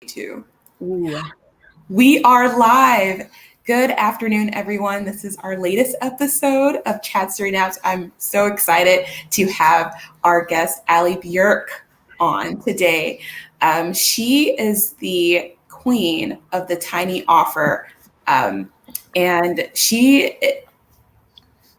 Two. Ooh. We are live. Good afternoon, everyone. This is our latest episode of Chat Story Naps. I'm so excited to have our guest, Allie Bjerk, on today. She is the queen of the tiny offer. And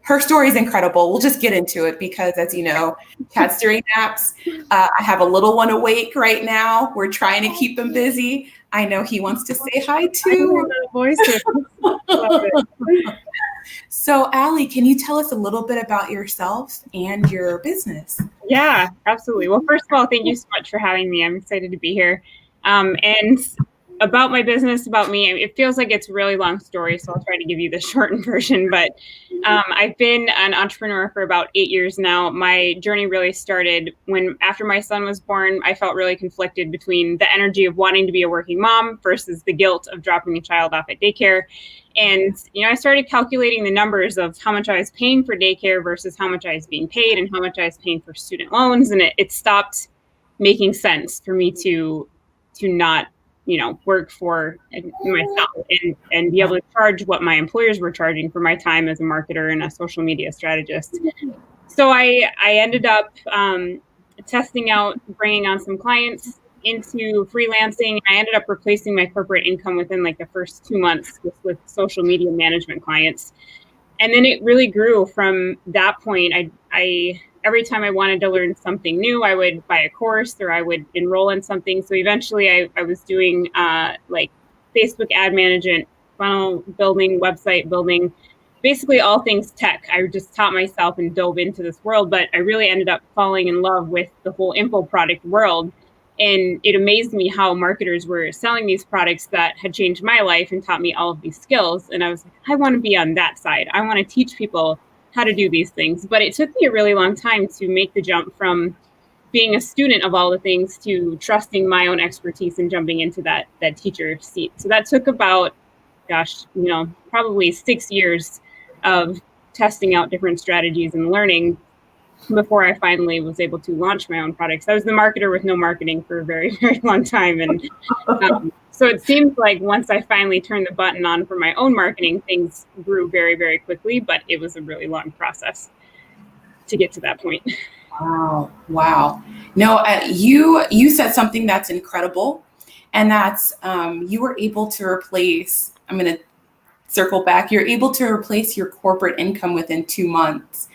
her story is incredible. We'll just get into it because, as you know, Chat Story Naps, I have a little one awake right now. We're trying to keep him busy. I know he wants to say hi too. So, Allie, can you tell us a little bit about yourself and your business? Yeah, absolutely. Well, first of all, thank you so much for having me. I'm excited to be here. And about my business, about me, it feels like it's a really long story, so I'll try to give you the shortened version. But I've been an entrepreneur for about 8 years now. My journey really started after my son was born. I felt really conflicted between the energy of wanting to be a working mom versus the guilt of dropping a child off at daycare. And, I started calculating the numbers of how much I was paying for daycare versus how much I was being paid and how much I was paying for student loans. And it stopped making sense for me to not, work for myself and be able to charge what my employers were charging for my time as a marketer and a social media strategist. So I ended up testing out, bringing on some clients into freelancing. I ended up replacing my corporate income within like the first 2 months with social media management clients. And then it really grew from that point. I every time I wanted to learn something new, I would buy a course or I would enroll in something. So eventually I was doing like Facebook ad management, funnel building, website building, basically all things tech. I just taught myself and dove into this world, but I really ended up falling in love with the whole info product world. And it amazed me how marketers were selling these products that had changed my life and taught me all of these skills. And I was like, I want to be on that side. I want to teach people how to do these things. But it took me a really long time to make the jump from being a student of all the things to trusting my own expertise and jumping into that teacher seat. So that took about, probably 6 years of testing out different strategies and learning before I finally was able to launch my own products. I was the marketer with no marketing for a very, very long time. And so it seems like once I finally turned the button on for my own marketing, things grew very, very quickly, but it was a really long process to get to that point. Wow. No, you said something that's incredible, and that's you were able to replace, I'm going to circle back, you're able to replace your corporate income within 2 months.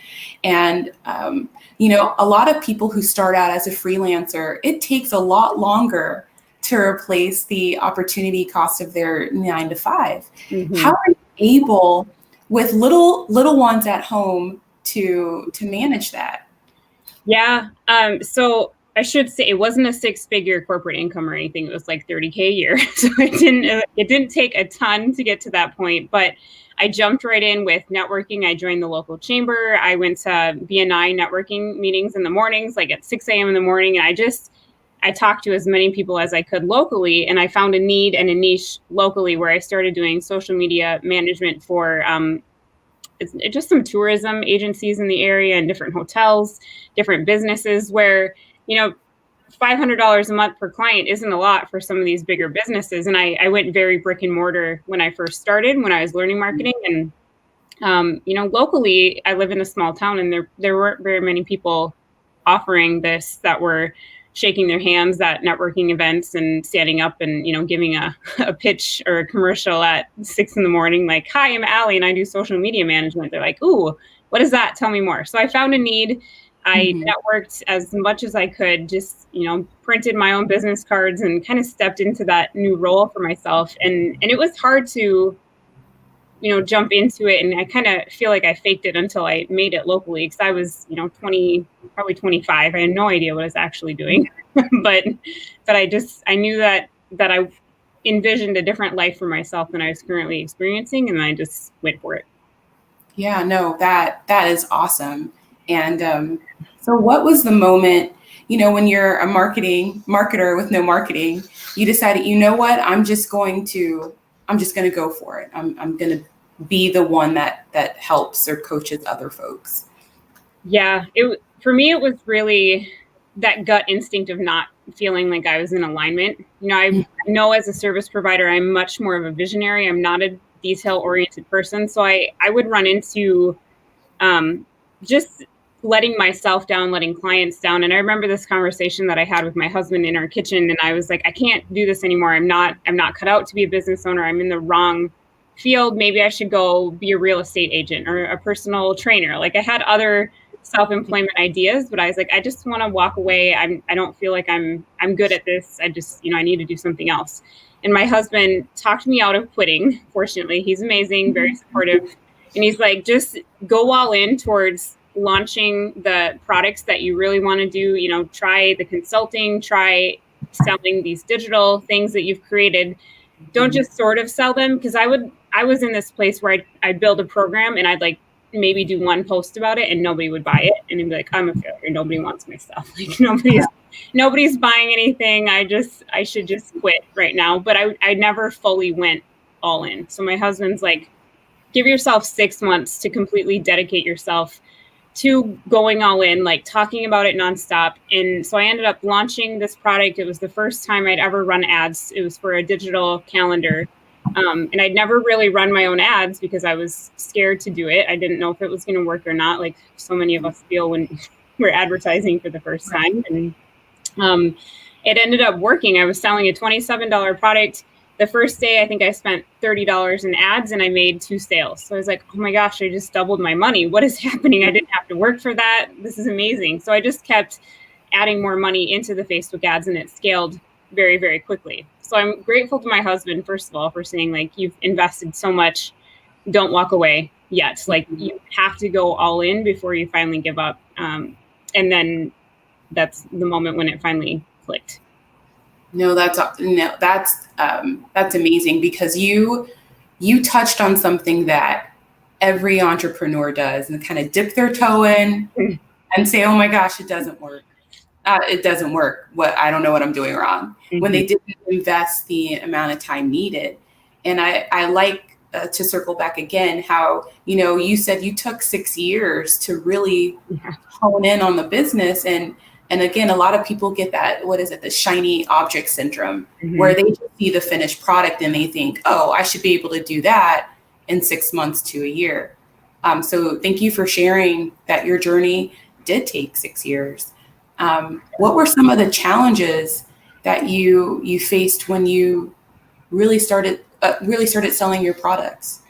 And, a lot of people who start out as a freelancer, it takes a lot longer to replace the opportunity cost of their 9 to 5. Mm-hmm. How are you able, with little ones at home, to manage that? Yeah. So I should say it wasn't a 6-figure corporate income or anything. It was like $30K a year. So it didn't take a ton to get to that point, but I jumped right in with networking. I joined the local chamber. I went to BNI networking meetings in the mornings, like at 6 a.m. in the morning. And I talked to as many people as I could locally. And I found a need and a niche locally where I started doing social media management for it's just some tourism agencies in the area and different hotels, different businesses where, $500 a month per client isn't a lot for some of these bigger businesses. And I went very brick and mortar when I first started, when I was learning marketing. And, locally, I live in a small town and there weren't very many people offering this that were shaking their hands at networking events and standing up and, giving a pitch or a commercial at 6 a.m. like, hi, I'm Allie and I do social media management. They're like, ooh, what is that? Tell me more. So I found a need. I networked as much as I could, just, printed my own business cards and kind of stepped into that new role for myself. And it was hard to, jump into it. And I kind of feel like I faked it until I made it locally because I was, 20, probably 25. I had no idea what I was actually doing, but I knew that I envisioned a different life for myself than I was currently experiencing. And I just went for it. Yeah, no, that is awesome. And so what was the moment, when you're a marketer with no marketing, you decided, you know what, I'm just going to go for it. I'm going to be the one that helps or coaches other folks. Yeah, for me, it was really that gut instinct of not feeling like I was in alignment. I know as a service provider, I'm much more of a visionary. I'm not a detail-oriented person. So I would run into just letting myself down, letting clients down. And I remember this conversation that I had with my husband in our kitchen, and I was like, I can't do this anymore. I'm not cut out to be a business owner. I'm in the wrong field. Maybe I should go be a real estate agent or a personal trainer. Like, I had other self-employment ideas, but I was like, I just want to walk away. I don't feel like I'm good at this. I just, I need to do something else. And my husband talked me out of quitting. Fortunately, he's amazing, very supportive. And he's like, just go all in towards launching the products that you really want to do. Try the consulting, try selling these digital things that you've created. Don't just sort of sell them. Because I was in this place where I'd build a program and I'd like maybe do one post about it and nobody would buy it. And I'd be like, I'm a failure. Nobody wants my stuff. Like, nobody's buying anything. I should just quit right now. But I never fully went all in. So my husband's like, give yourself 6 months to completely dedicate yourself to going all in, like talking about it nonstop. And so I ended up launching this product. It was the first time I'd ever run ads. It was for a digital calendar. And I'd never really run my own ads because I was scared to do it. I didn't know if it was going to work or not, like so many of us feel when we're advertising for the first time. And it ended up working. I was selling a $27 product. The first day, I think I spent $30 in ads and I made 2 sales. So I was like, oh my gosh, I just doubled my money. What is happening? I didn't have to work for that. This is amazing. So I just kept adding more money into the Facebook ads and it scaled very, very quickly. So I'm grateful to my husband, first of all, for saying, like, you've invested so much. Don't walk away yet. Like, you have to go all in before you finally give up. And then that's the moment when it finally clicked. No, that's amazing, because you touched on something that every entrepreneur does, and kind of dip their toe in and say, "Oh my gosh, it doesn't work. It doesn't work. I don't know what I'm doing wrong." When they didn't invest the amount of time needed. And I like to circle back again how you said you took 6 years to really hone in on the business. And again, a lot of people get that, the shiny object syndrome, where they just see the finished product and they think, oh, I should be able to do that in 6 months to a year. So thank you for sharing that your journey did take 6 years. What were some of the challenges that you faced when you really started selling your products?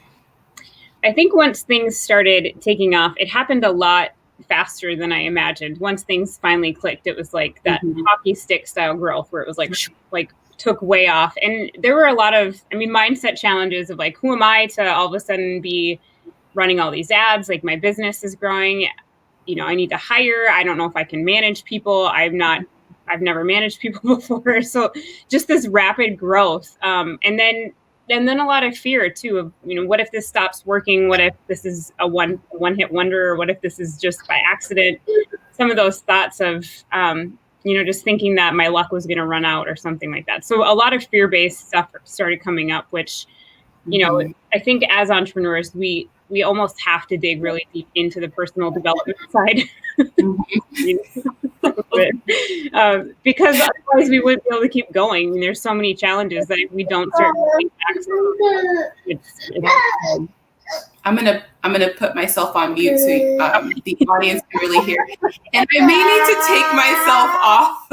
I think once things started taking off, it happened a lot faster than I imagined. Once things finally clicked, it was like that hockey stick style growth where it was like took way off. And there were a lot of, mindset challenges of like, who am I to all of a sudden be running all these ads? Like, my business is growing. I need to hire. I don't know if I can manage people. I've never managed people before. So just this rapid growth. And then a lot of fear too of, what if this stops working? What if this is a one hit wonder? Or what if this is just by accident? Some of those thoughts of, just thinking that my luck was going to run out or something like that. So a lot of fear-based stuff started coming up, which, I think as entrepreneurs, we almost have to dig really deep into the personal development side. Because otherwise we wouldn't be able to keep going. There's so many challenges that if we don't start taking action, I'm gonna put myself on mute so the audience can really hear. And I may need to take myself off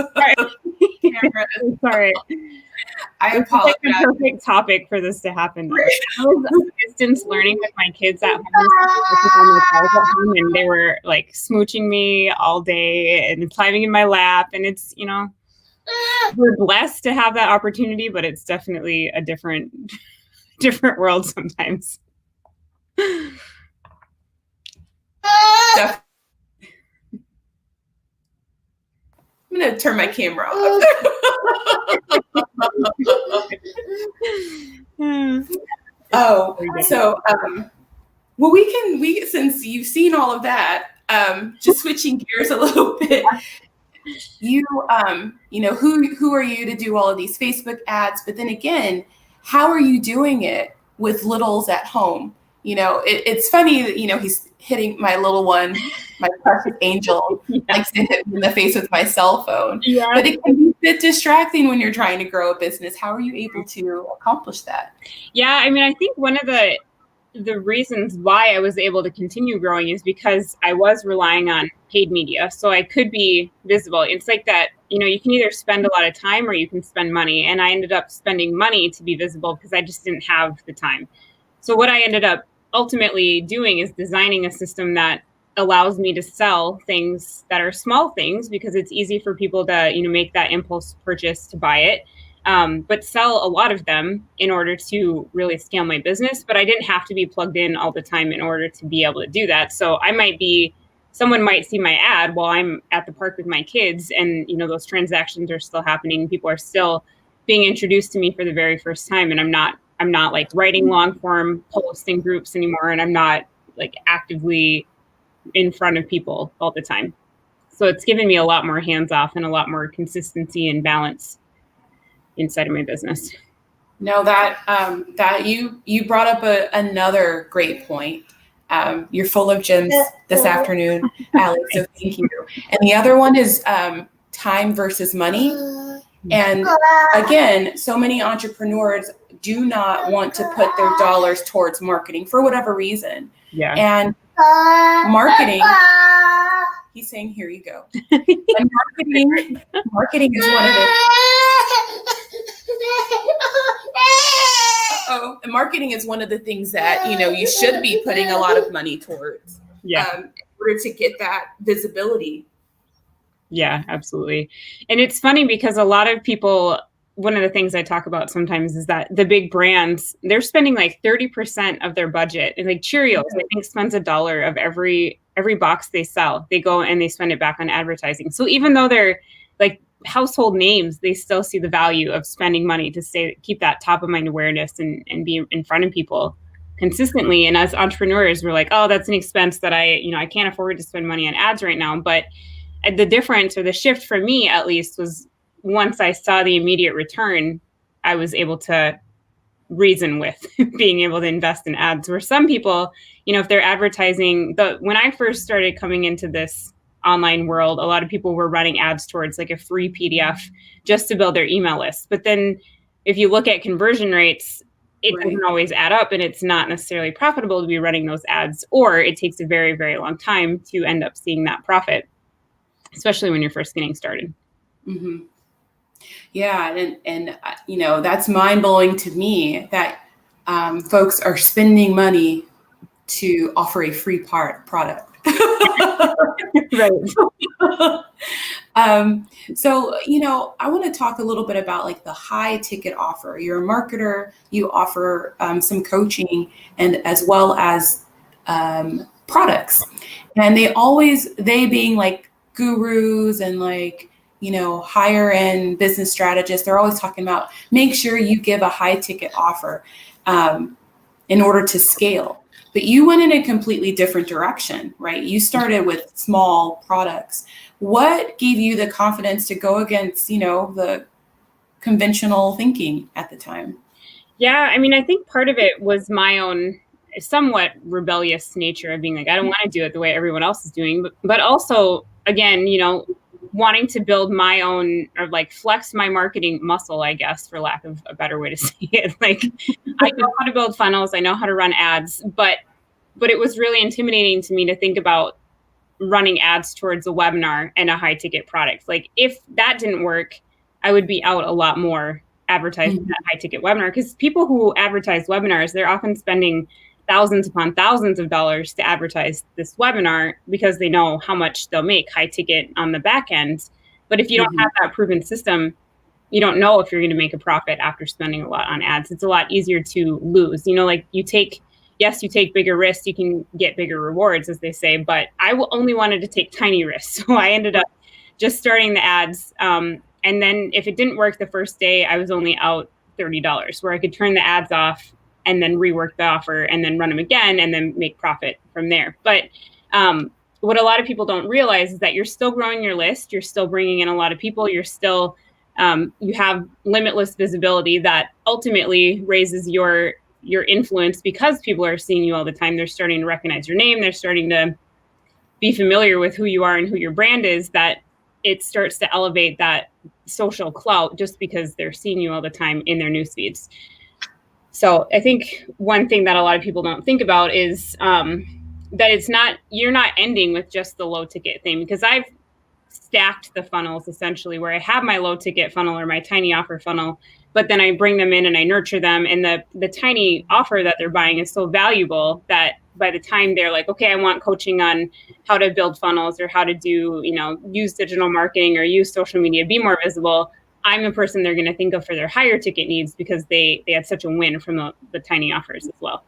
camera. Sorry. I apologize. It's like the perfect topic for this to happen. I was distance learning with my kids at home, and they were like smooching me all day and climbing in my lap. And it's, we're blessed to have that opportunity, but it's definitely a different world sometimes. I'm going to turn my camera off. We since you've seen all of that, just switching gears a little bit, who are you to do all of these Facebook ads? But then again, how are you doing it with littles at home? It's funny that, hitting my little one, my precious angel, likes to hit me in the face with my cell phone. Yeah. But it can be a bit distracting when you're trying to grow a business. How are you able to accomplish that? Yeah, I mean, I think one of the reasons why I was able to continue growing is because I was relying on paid media. So I could be visible. It's like that, you can either spend a lot of time or you can spend money. And I ended up spending money to be visible because I just didn't have the time. So what I ended up ultimately doing is designing a system that allows me to sell things that are small things because it's easy for people to, make that impulse purchase to buy it. But sell a lot of them in order to really scale my business. But I didn't have to be plugged in all the time in order to be able to do that. So someone might see my ad while I'm at the park with my kids, and those transactions are still happening. People are still being introduced to me for the very first time, and I'm not like writing long form posts in groups anymore, and I'm not like actively in front of people all the time. So it's given me a lot more hands off and a lot more consistency and balance inside of my business. No, that you brought up another great point. You're full of gems this afternoon, Allie, so thank you. And the other one is time versus money. And again, so many entrepreneurs do not want to put their dollars towards marketing for whatever reason. Yeah. And marketing, he's saying, here you go. And marketing is one of the and marketing is one of the things that you should be putting a lot of money towards in order to get that visibility. Yeah, absolutely. And it's funny because a lot of people, one of the things I talk about sometimes is that the big brands, they're spending like 30% of their budget. And like Cheerios, I think spends $1 of every box they sell. They go and they spend it back on advertising. So even though they're like household names, they still see the value of spending money to keep that top of mind awareness and be in front of people consistently. And as entrepreneurs, we're like, oh, that's an expense that I can't afford to spend money on ads right now. But the difference, or the shift for me at least, was once I saw the immediate return, I was able to reason with being able to invest in ads. Where some people, if they're advertising, when I first started coming into this online world, a lot of people were running ads towards like a free PDF just to build their email list. But then if you look at conversion rates, it doesn't always add up, and it's not necessarily profitable to be running those ads, or it takes a very, very long time to end up seeing that profit, especially when you're first getting started. Mm-hmm. Yeah. And that's mind blowing to me that folks are spending money to offer a free product. Right. So, I want to talk a little bit about like the high ticket offer. You're a marketer, you offer some coaching and as well as products. And they being like gurus and like, higher end business strategists, they're always talking about make sure you give a high ticket offer in order to scale. But you went in a completely different direction, right? You started with small products. What gave you the confidence to go against, the conventional thinking at the time? Yeah, I mean, I think part of it was my own somewhat rebellious nature of being like, I don't want to do it the way everyone else is doing, but also, again, wanting to build my own, or like flex my marketing muscle, I guess, for lack of a better way to say it. Like, I know how to build funnels, I know how to run ads, but it was really intimidating to me to think about running ads towards a webinar and a high ticket product. Like, if that didn't work, I would be out a lot more advertising that high ticket webinar, because people who advertise webinars, they're often spending thousands upon thousands of dollars to advertise this webinar because they know how much they'll make high ticket on the back end. But if you don't have that proven system, you don't know if you're going to make a profit after spending a lot on ads. It's a lot easier to lose. Like you take bigger risks, you can get bigger rewards, as they say, but I only wanted to take tiny risks. So I ended up just starting the ads. And then if it didn't work the first day, I was only out $30, where I could turn the ads off and then rework the offer and then run them again and then make profit from there. But what a lot of people don't realize is that you're still growing your list. You're still bringing in a lot of people. You're still, you have limitless visibility that ultimately raises your your influence, because people are seeing you all the time, they're starting to recognize your name, they're starting to be familiar with who you are and who your brand is, that it starts to elevate that social clout just because they're seeing you all the time in their news feeds. So I think one thing that a lot of people don't think about is that you're not ending with just the low ticket thing, because I've stacked the funnels essentially, where I have my low ticket funnel or my tiny offer funnel, but then I bring them in and I nurture them. And the tiny offer that they're buying is so valuable that by the time they're like, okay, I want coaching on how to build funnels or how to do, use digital marketing or use social media, be more visible, I'm the person they're going to think of for their higher ticket needs, because they had such a win from the tiny offers as well.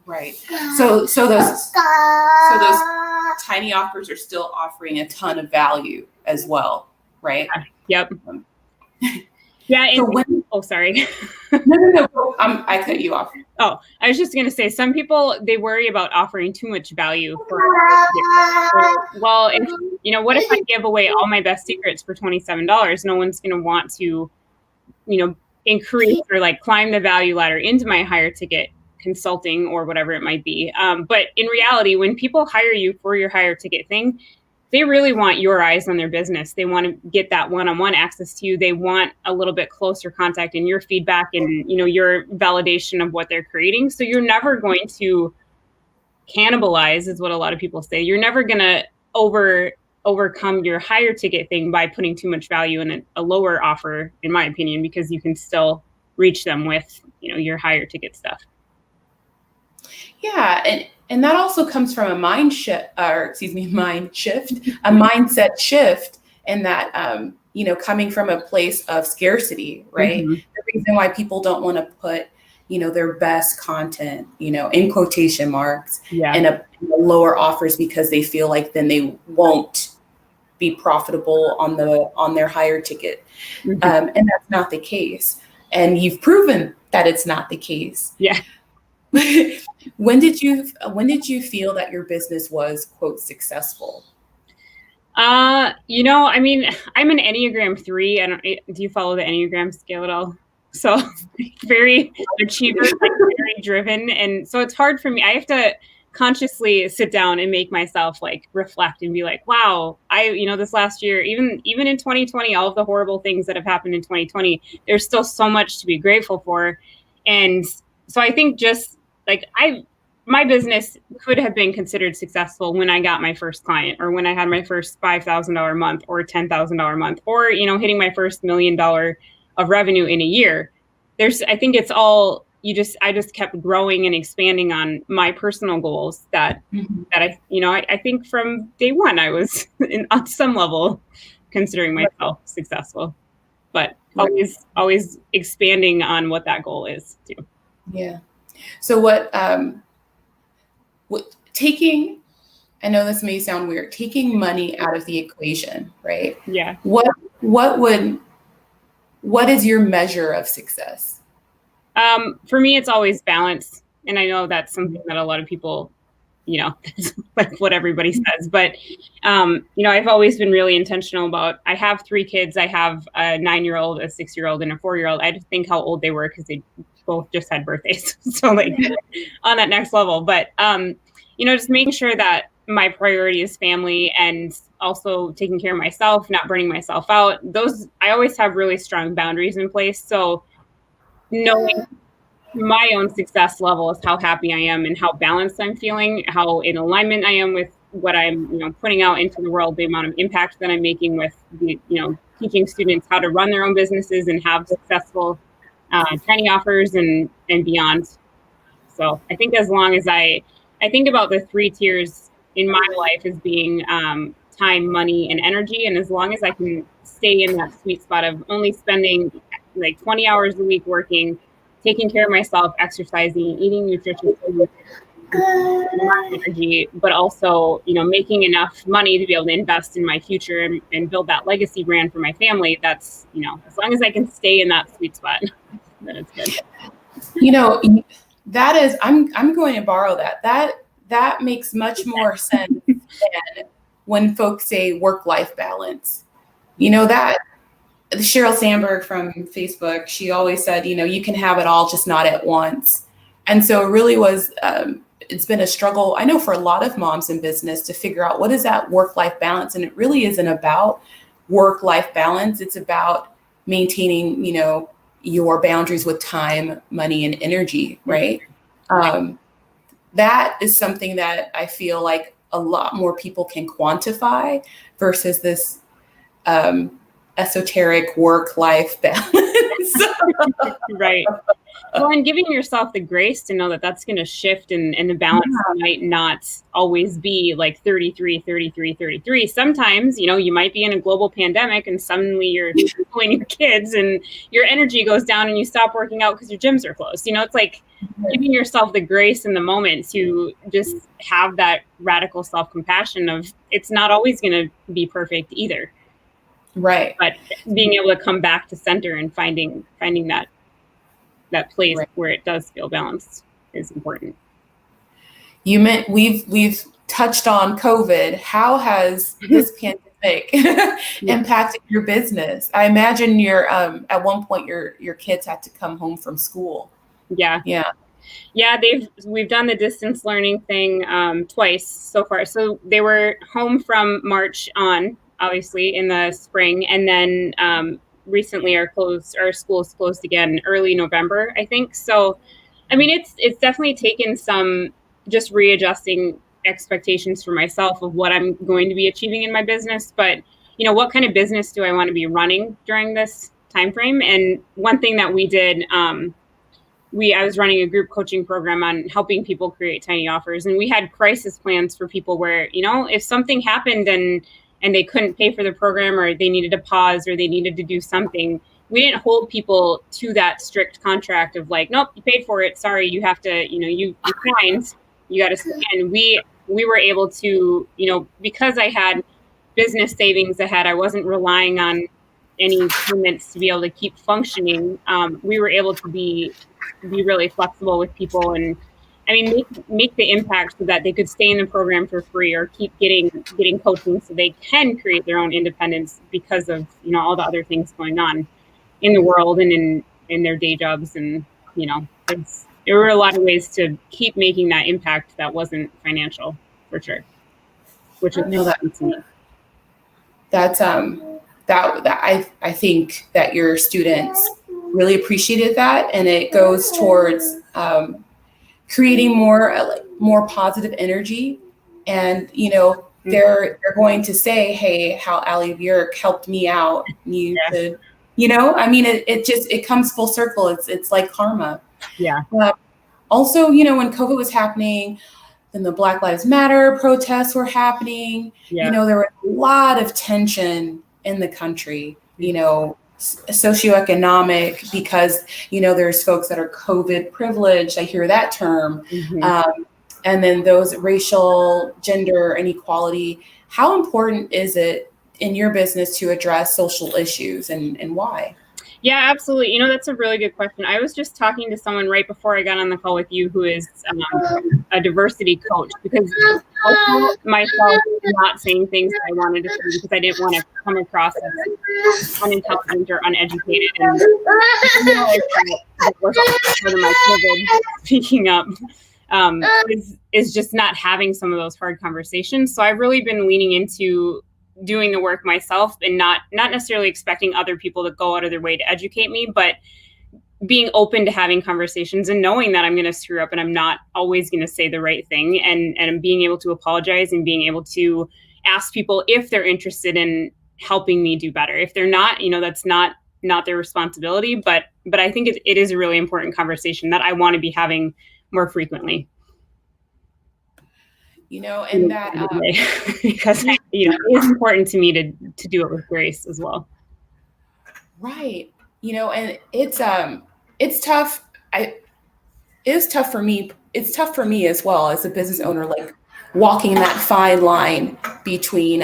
Right. So those tiny offers are still offering a ton of value as well, right? Yep. Yeah. And, sorry. No. I cut you off. Oh, I was just going to say, some people, they worry about offering too much value well, what if I give away all my best secrets for $27? No one's going to want to, increase or like climb the value ladder into my higher ticket consulting or whatever it might be. But in reality, when people hire you for your higher ticket thing, they really want your eyes on their business. They want to get that one-on-one access to you. They want a little bit closer contact and your feedback and, your validation of what they're creating. So you're never going to cannibalize, is what a lot of people say. You're never going to overcome your higher ticket thing by putting too much value in a lower offer, in my opinion, because you can still reach them with, your higher ticket stuff. Yeah, and that also comes from a mindset shift, and that coming from a place of scarcity, right? Mm-hmm. The reason why people don't want to put their best content, in quotation marks, in a lower offers, because they feel like then they won't be profitable on their higher ticket, mm-hmm. And that's not the case. And you've proven that it's not the case. Yeah. When did you feel that your business was, quote, successful? I'm an Enneagram 3. Do you follow the Enneagram scale at all? So very achiever, very driven. And so it's hard for me. I have to consciously sit down and make myself reflect and be like, wow, this last year, even in 2020, all of the horrible things that have happened in 2020, there's still so much to be grateful for. And so I think just my business could have been considered successful when I got my first client, or when I had my first $5,000 a month or $10,000 a month, or, hitting my first $1 million of revenue in a year. I think it's all, I just kept growing and expanding on my personal goals that I think from day one, I was on some level considering myself successful, but always expanding on what that goal is too. Yeah. So what taking, I know this may sound weird, taking money out of the equation, right? Yeah. What is your measure of success? For me, it's always balance. And I know that's something that a lot of people, like what everybody says, but, I've always been really intentional about, I have 3 kids. I have a 9-year-old, a 6-year-old, and a 4-year-old. I just think how old they were, because they both just had birthdays. So on that next level, but, just making sure that my priority is family, and also taking care of myself, not burning myself out. I always have really strong boundaries in place. So knowing my own success level is how happy I am and how balanced I'm feeling, how in alignment I am with what I'm, putting out into the world, the amount of impact that I'm making with, teaching students how to run their own businesses and have successful training offers and beyond. So I think as long as I think about the 3 tiers in my life as being time, money, and energy. And as long as I can stay in that sweet spot of only spending 20 hours a week working, taking care of myself, exercising, eating nutritious food, energy, but also, making enough money to be able to invest in my future and build that legacy brand for my family. That's, as long as I can stay in that sweet spot, then it's good. That is, I'm going to borrow that. That makes much more sense than when folks say work-life balance. That Sheryl Sandberg from Facebook, she always said, you can have it all, just not at once. And so it really was, it's been a struggle, I know, for a lot of moms in business to figure out what is that work-life balance. And it really isn't about work-life balance. It's about maintaining, your boundaries with time, money, and energy, right? That is something that I feel like a lot more people can quantify versus this esoteric work-life balance. Right. Well, and giving yourself the grace to know that that's going to shift, and the balance might not always be like 33, 33, 33. Sometimes, you might be in a global pandemic and suddenly you're schooling your kids and your energy goes down and you stop working out because your gyms are closed. It's like giving yourself the grace in the moment to just have that radical self-compassion of it's not always going to be perfect either. Right. But being able to come back to center and finding that place where it does feel balanced is important. You meant we've touched on COVID. How has this pandemic impacted your business? I imagine at one point your kids had to come home from school. Yeah. We've done the distance learning thing twice so far. So they were home from March on, obviously in the spring, and then recently our schools closed again early November, I think. So, I mean, it's definitely taken some just readjusting expectations for myself of what I'm going to be achieving in my business. But, what kind of business do I want to be running during this time frame? And one thing that we did, I was running a group coaching program on helping people create tiny offers. And we had crisis plans for people where, if something happened and they couldn't pay for the program, or they needed to pause, or they needed to do something, we didn't hold people to that strict contract of like, nope, you paid for it. Sorry, you have to, you signed, you got to stay. And we were able to, because I had business savings ahead, I wasn't relying on any payments to be able to keep functioning. We were able to be really flexible with people, and I mean, make the impact so that they could stay in the program for free or keep getting coaching so they can create their own independence because of, all the other things going on in the world and in their day jobs. And, there were a lot of ways to keep making that impact that wasn't financial, for sure. Which is that's I think that your students really appreciated that, and it goes towards creating more positive energy. And they're going to say, hey, how Allie Bjerk helped me out. You could, I mean, it comes full circle. It's like karma. Yeah. Also, when COVID was happening, then the Black Lives Matter protests were happening. Yeah. There was a lot of tension in the country, socioeconomic, because, there's folks that are COVID privileged. I hear that term. Mm-hmm. And then those racial, gender inequality. How important is it in your business to address social issues, and why? Yeah, absolutely. That's a really good question. I was just talking to someone right before I got on the call with you who is a diversity coach, because also myself not saying things that I wanted to say because I didn't want to come across as unintelligent or uneducated. And that was also part of my COVID speaking up, is just not having some of those hard conversations. So I've really been leaning into doing the work myself and not necessarily expecting other people to go out of their way to educate me, but being open to having conversations and knowing that I'm going to screw up and I'm not always going to say the right thing, and being able to apologize and being able to ask people if they're interested in helping me do better. If they're not, that's not their responsibility, but I think it is a really important conversation that I want to be having more frequently. And that because it is important to me to do it with grace as well. Right. And it's tough. It's tough for me. It's tough for me as well as a business owner, like walking that fine line between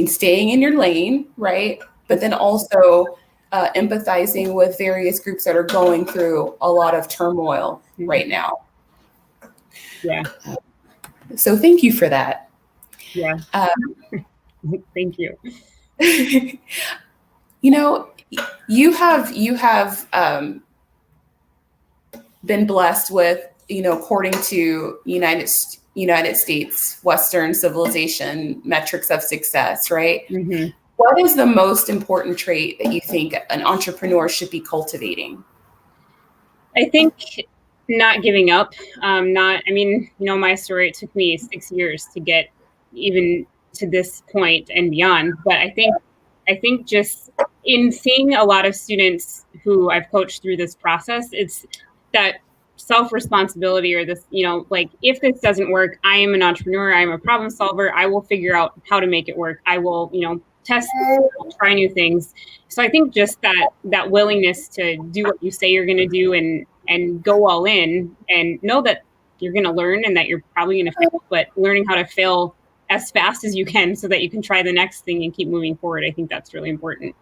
staying in your lane, right? But then also empathizing with various groups that are going through a lot of turmoil right now. Yeah. So thank you for that. Yeah. Thank you. You have been blessed with, according to United States Western civilization metrics of success, right? Mm-hmm. What is the most important trait that you think an entrepreneur should be cultivating? I think not giving up. My story, it took me 6 years to get even to this point and beyond. But I think just in seeing a lot of students who I've coached through this process, it's that self-responsibility, or this, like, if this doesn't work, I am an entrepreneur, I'm a problem solver, I will figure out how to make it work. I will, test, try new things. So I think just that willingness to do what you say you're going to do, and go all in, and know that you're going to learn and that you're probably going to fail, but learning how to fail as fast as you can so that you can try the next thing and keep moving forward. I think that's really important.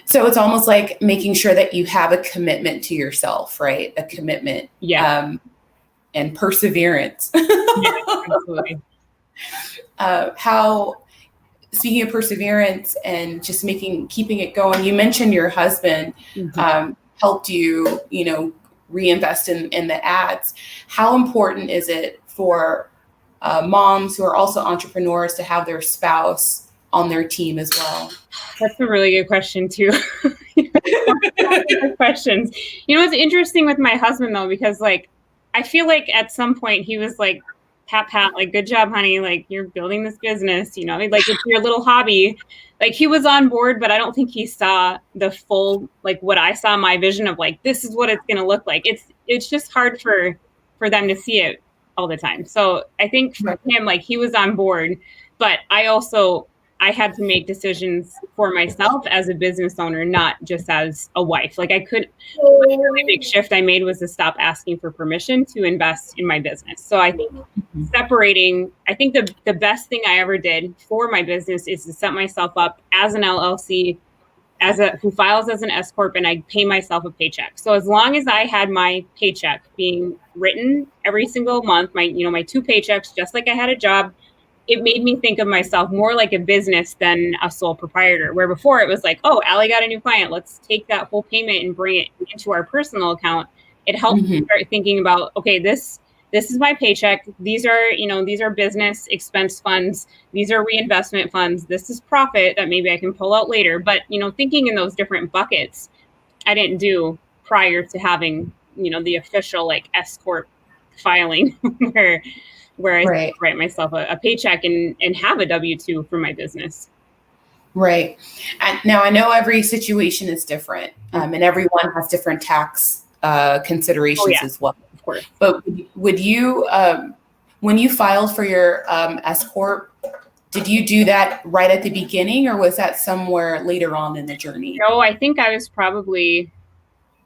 So it's almost like making sure that you have a commitment to yourself, right? A commitment. Yeah. And perseverance. Yeah, absolutely. Speaking of perseverance and just keeping it going, you mentioned your husband helped you, reinvest in the ads. How important is it for moms who are also entrepreneurs to have their spouse on their team as well? That's a really good question too. Questions. It's interesting with my husband though, because like, I feel like at some point he was like, pat, like, good job, honey. Like, you're building this business, like it's your little hobby. Like, he was on board, but I don't think he saw the full, like, what I saw, my vision of like, this is what it's going to look like. It's just hard for them to see it all the time. So I think for him, like, he was on board, but I had to make decisions for myself as a business owner, not just as a wife. Like, the really big shift I made was to stop asking for permission to invest in my business. So I think separating, I think the best thing I ever did for my business is to set myself up as an LLC, who files as an S Corp, and I pay myself a paycheck. So as long as I had my paycheck being written every single month, my 2 paychecks, just like I had a job, it made me think of myself more like a business than a sole proprietor, where before it was like, oh, Allie got a new client, let's take that whole payment and bring it into our personal account. It helped me start thinking about, okay, this is my paycheck. These are business expense funds. These are reinvestment funds. This is profit that maybe I can pull out later. But, thinking in those different buckets, I didn't do prior to having, the official like S Corp filing where I write myself a paycheck and have a W-2 for my business. Right. And now I know every situation is different, and everyone has different tax considerations as well. Of course. But would you, when you filed for your S Corp, did you do that right at the beginning, or was that somewhere later on in the journey? No, I think I was probably,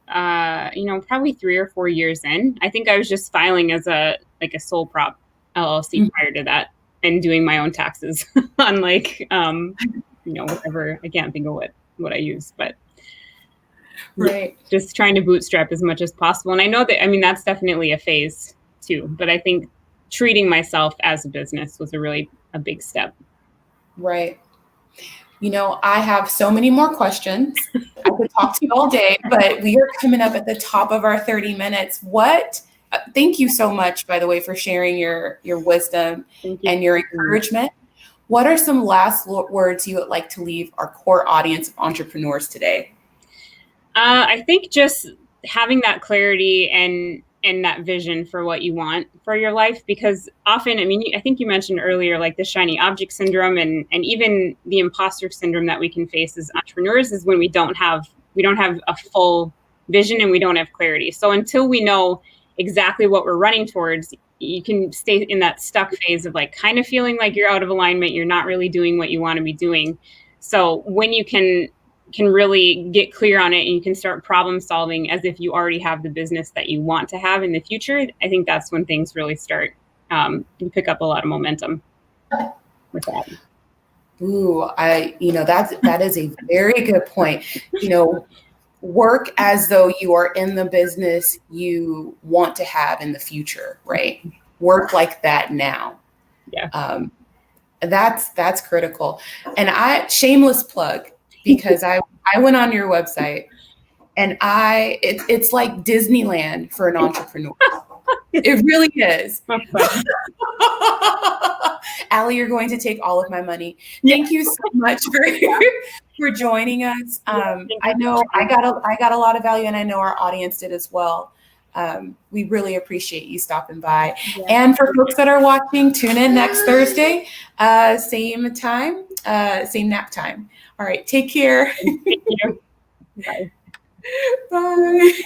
probably 3 or 4 years in. I think I was just filing as a sole prop LLC prior to that, and doing my own taxes on like, whatever. I can't think of what I use, but just trying to bootstrap as much as possible. And I know that, that's definitely a phase too, but I think treating myself as a business was a big step. Right. I have so many more questions. I could talk to you all day, but we are coming up at the top of our 30 minutes. Thank you so much, by the way, for sharing your wisdom and your encouragement. What are some last words you would like to leave our core audience of entrepreneurs today? I think just having that clarity and that vision for what you want for your life, because often, I think you mentioned earlier, like the shiny object syndrome and even the imposter syndrome that we can face as entrepreneurs is when we don't have a full vision and we don't have clarity. So until we know exactly what we're running towards, you can stay in that stuck phase of like kind of feeling like you're out of alignment, you're not really doing what you want to be doing. So when you can really get clear on it and you can start problem solving as if you already have the business that you want to have in the future, I think that's when things really start, you pick up a lot of momentum with that. Ooh, that is a very good point. Work as though you are in the business you want to have in the future, right? Work like that now. Yeah. That's critical. And shameless plug, because I went on your website And it's like Disneyland for an entrepreneur. It really is. Allie, you're going to take all of my money. Thank you so much for joining us. I know I got a lot of value, and I know our audience did as well. We really appreciate you stopping by. Yeah. And for folks that are watching, tune in next Thursday, same time, same nap time. All right, take care. Thank you. Bye. Bye.